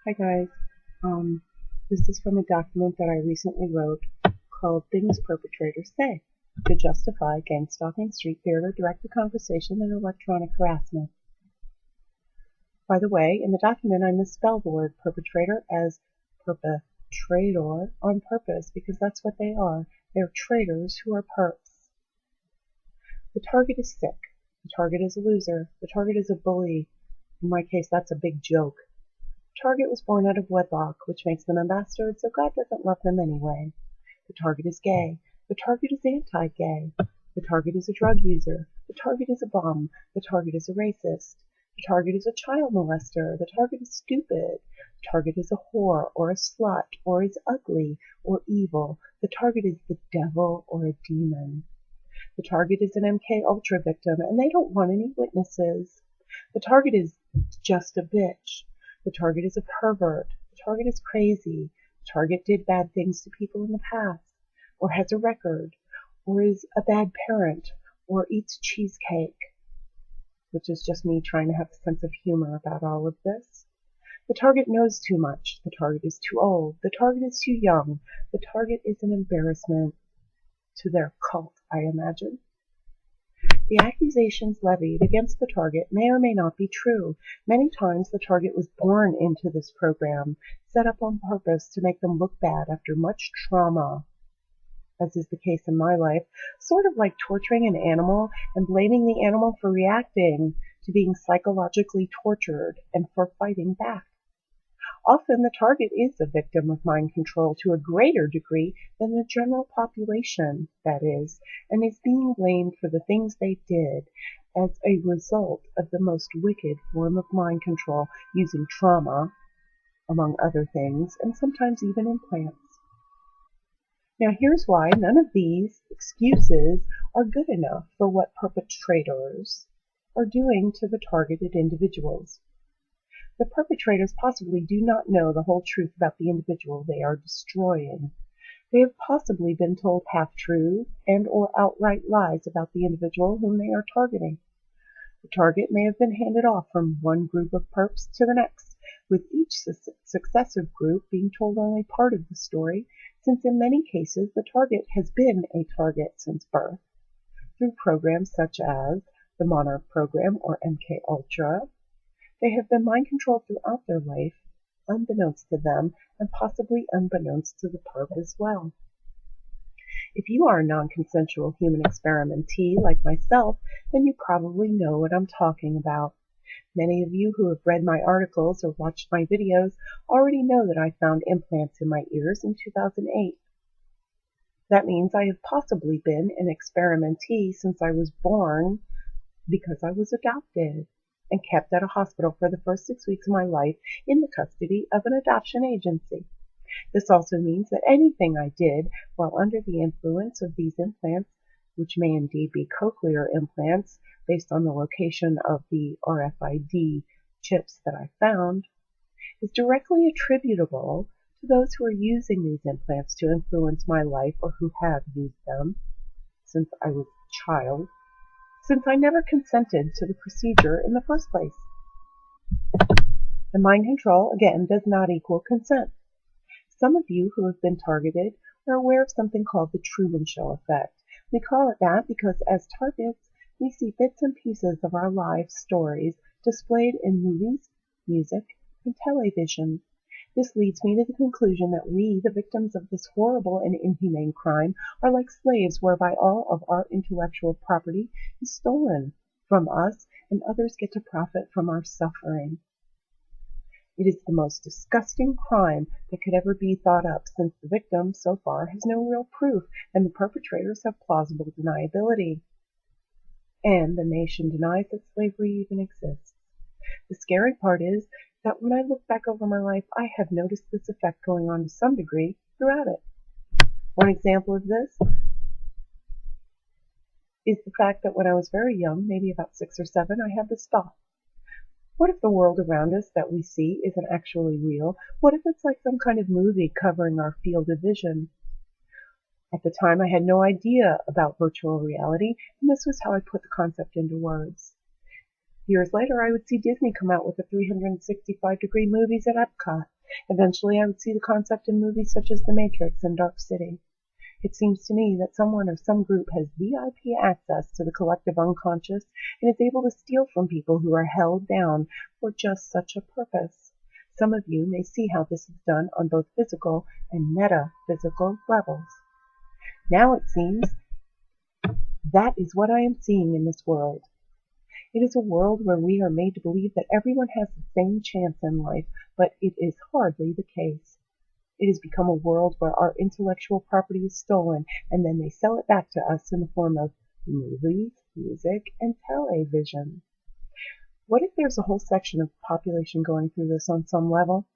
Hi guys. This is from a document that I recently wrote called Things Perpetrators Say to Justify Gang Stalking, Street Theater, Direct-to-Conversation, and Electronic Harassment. By the way, in the document I misspelled the word perpetrator as perpetrator on purpose because that's what they are. They're traitors who are perps. The target is sick. The target is a loser. The target is a bully. In my case, that's a big joke. Target was born out of wedlock, which makes them ambassadors, so God doesn't love them anyway. The target is gay. The target is anti-gay. The target is a drug user. The target is a bum. The target is a racist. The target is a child molester. The target is stupid. The target is a whore or a slut or is ugly or evil. The target is the devil or a demon. The target is an MK Ultra victim, and they don't want any witnesses. The target is just a bitch. The target is a pervert. The target is crazy. The target did bad things to people in the past, or has a record, or is a bad parent, or eats cheesecake, which is just me trying to have a sense of humor about all of this. The target knows too much. The target is too old. The target is too young. The target is an embarrassment to their cult, I imagine. The accusations levied against the target may or may not be true. Many times the target was born into this program, set up on purpose to make them look bad after much trauma, as is the case in my life, sort of like torturing an animal and blaming the animal for reacting to being psychologically tortured and for fighting back. Often the target is a victim of mind control to a greater degree than the general population, that is, and is being blamed for the things they did as a result of the most wicked form of mind control, using trauma, among other things, and sometimes even implants. Now here's why none of these excuses are good enough for what perpetrators are doing to the targeted individuals. The perpetrators possibly do not know the whole truth about the individual they are destroying. They have possibly been told half-truths and or outright lies about the individual whom they are targeting. The target may have been handed off from one group of perps to the next, with each successive group being told only part of the story, since in many cases the target has been a target since birth, through programs such as the Monarch program or MK Ultra. They have been mind controlled throughout their life, unbeknownst to them, and possibly unbeknownst to the perp as well. If you are a non-consensual human experimentee like myself, then you probably know what I'm talking about. Many of you who have read my articles or watched my videos already know that I found implants in my ears in 2008. That means I have possibly been an experimentee since I was born because I was adopted and kept at a hospital for the first 6 weeks of my life in the custody of an adoption agency. This also means that anything I did while under the influence of these implants, which may indeed be cochlear implants based on the location of the RFID chips that I found, is directly attributable to those who are using these implants to influence my life or who have used them since I was a child, since I never consented to the procedure in the first place. The mind control, again, does not equal consent. Some of you who have been targeted are aware of something called the Truman Show effect. We call it that because as targets, we see bits and pieces of our life stories displayed in movies, music, and television. This leads me to the conclusion that we, the victims of this horrible and inhumane crime, are like slaves whereby all of our intellectual property is stolen from us and others get to profit from our suffering. It is the most disgusting crime that could ever be thought up, since the victim, so far, has no real proof and the perpetrators have plausible deniability. And the nation denies that slavery even exists. The scary part is that when I look back over my life, I have noticed this effect going on to some degree throughout it. One example of this is the fact that when I was very young, maybe about 6 or 7, I had this thought. What if the world around us that we see isn't actually real? What if it's like some kind of movie covering our field of vision? At the time, I had no idea about virtual reality, and this was how I put the concept into words. Years later, I would see Disney come out with the 365-degree movies at Epcot, Eventually, I would see the concept in movies such as The Matrix and Dark City. It seems to me that someone or some group has VIP access to the collective unconscious and is able to steal from people who are held down for just such a purpose. Some of you may see how this is done on both physical and metaphysical levels. Now it seems that is what I am seeing in this world. It is a world where we are made to believe that everyone has the same chance in life, but it is hardly the case. It has become a world where our intellectual property is stolen, and then they sell it back to us in the form of movies, music, and television. What if there's a whole section of the population going through this on some level?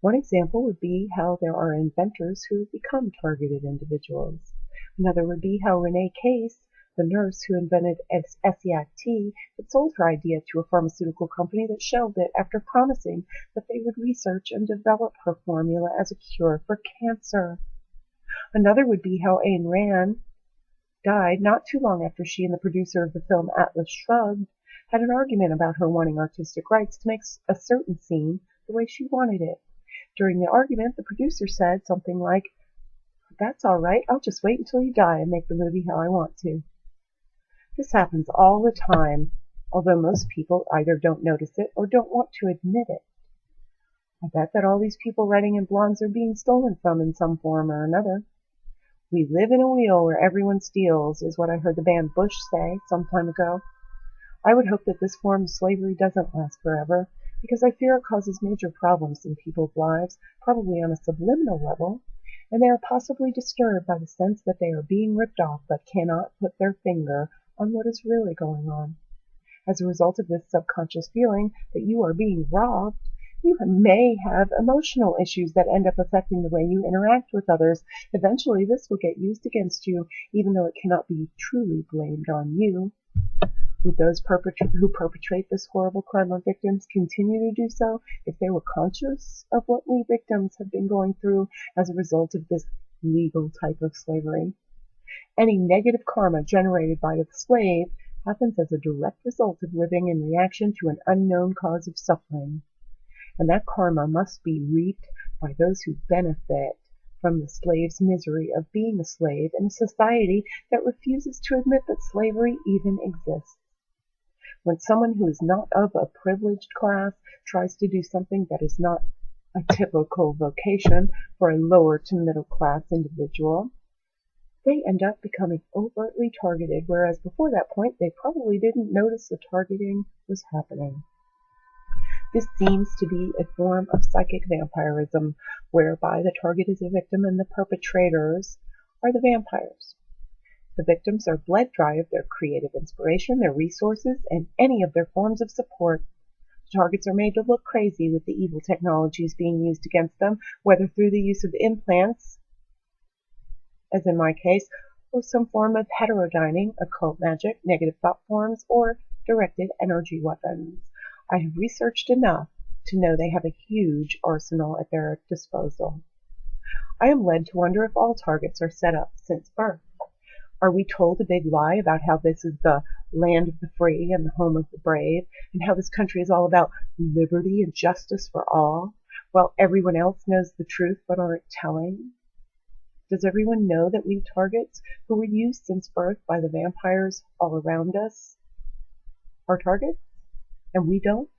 One example would be how there are inventors who have become targeted individuals. Another would be how Renee Case, the nurse who invented Essiac tea, had sold her idea to a pharmaceutical company that shelved it after promising that they would research and develop her formula as a cure for cancer. Another would be how Ayn Rand died not too long after she and the producer of the film Atlas Shrugged had an argument about her wanting artistic rights to make a certain scene the way she wanted it. During the argument, the producer said something like, "That's all right, I'll just wait until you die and make the movie how I want to." This happens all the time, although most people either don't notice it or don't want to admit it. I bet that all these people writing in blogs are being stolen from in some form or another. We live in a wheel where everyone steals, is what I heard the band Bush say some time ago. I would hope that this form of slavery doesn't last forever, because I fear it causes major problems in people's lives, probably on a subliminal level, and they are possibly disturbed by the sense that they are being ripped off but cannot put their finger on what is really going on. As a result of this subconscious feeling that you are being robbed, you may have emotional issues that end up affecting the way you interact with others. Eventually, this will get used against you, even though it cannot be truly blamed on you. Would those who perpetrate this horrible crime on victims continue to do so if they were conscious of what we victims have been going through as a result of this legal type of slavery? Any negative karma generated by the slave happens as a direct result of living in reaction to an unknown cause of suffering. And that karma must be reaped by those who benefit from the slave's misery of being a slave in a society that refuses to admit that slavery even exists. When someone who is not of a privileged class tries to do something that is not a typical vocation for a lower to middle class individual, they end up becoming overtly targeted, whereas before that point they probably didn't notice the targeting was happening. This seems to be a form of psychic vampirism, whereby the target is a victim and the perpetrators are the vampires. The victims are bled dry of their creative inspiration, their resources, and any of their forms of support. The targets are made to look crazy with the evil technologies being used against them, whether through the use of implants, as in my case, or some form of heterodyning, occult magic, negative thought forms, or directed energy weapons. I have researched enough to know they have a huge arsenal at their disposal. I am led to wonder if all targets are set up since birth. Are we told a big lie about how this is the land of the free and the home of the brave, and how this country is all about liberty and justice for all, while everyone else knows the truth but aren't telling? Does everyone know that we targets who were used since birth by the vampires all around us are targets, and we don't?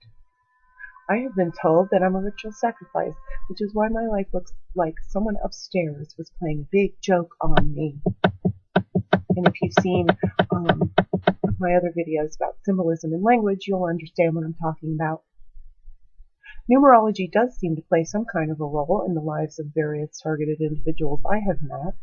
I have been told that I'm a ritual sacrifice, which is why my life looks like someone upstairs was playing a big joke on me. And if you've seen my other videos about symbolism and language, you'll understand what I'm talking about. Numerology does seem to play some kind of a role in the lives of various targeted individuals I have met.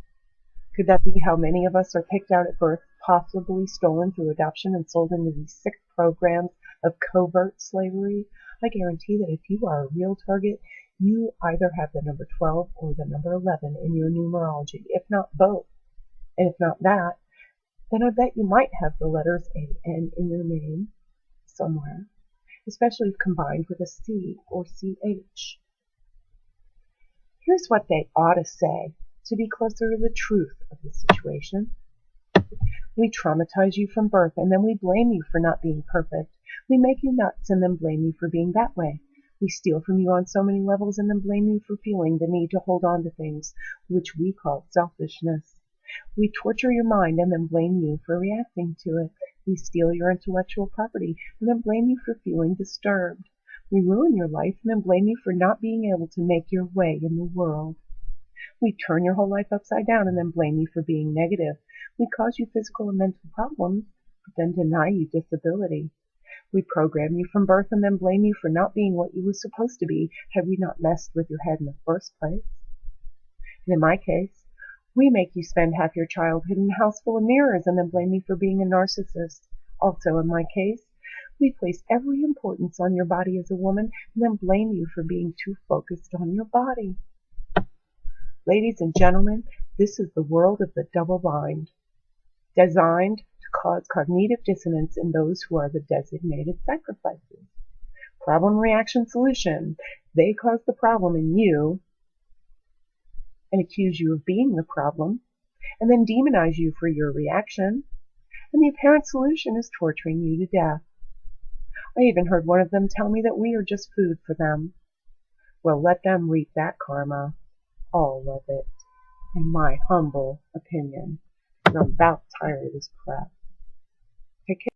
Could that be how many of us are picked out at birth, possibly stolen through adoption and sold into these sick programs of covert slavery? I guarantee that if you are a real target, you either have the number 12 or the number 11 in your numerology, if not both. And if not that, then I bet you might have the letters A-N in your name somewhere, especially if combined with a C or CH. Here's what they ought to say to be closer to the truth of the situation. We traumatize you from birth, and then we blame you for not being perfect. We make you nuts and then blame you for being that way. We steal from you on so many levels and then blame you for feeling the need to hold on to things, which we call selfishness. We torture your mind and then blame you for reacting to it. We steal your intellectual property and then blame you for feeling disturbed. We ruin your life and then blame you for not being able to make your way in the world. We turn your whole life upside down and then blame you for being negative. We cause you physical and mental problems, but then deny you disability. We program you from birth and then blame you for not being what you were supposed to be had we not messed with your head in the first place. And in my case, we make you spend half your childhood in a house full of mirrors and then blame you for being a narcissist. Also in my case, we place every importance on your body as a woman and then blame you for being too focused on your body. Ladies and gentlemen, this is the world of the double bind, designed to cause cognitive dissonance in those who are the designated sacrifices. Problem, reaction, solution. They cause the problem in you and accuse you of being the problem, and then demonize you for your reaction, and the apparent solution is torturing you to death. I even heard one of them tell me that we are just food for them. Well, let them reap that karma, all of it, in my humble opinion, because I'm about tired of this crap. Take care.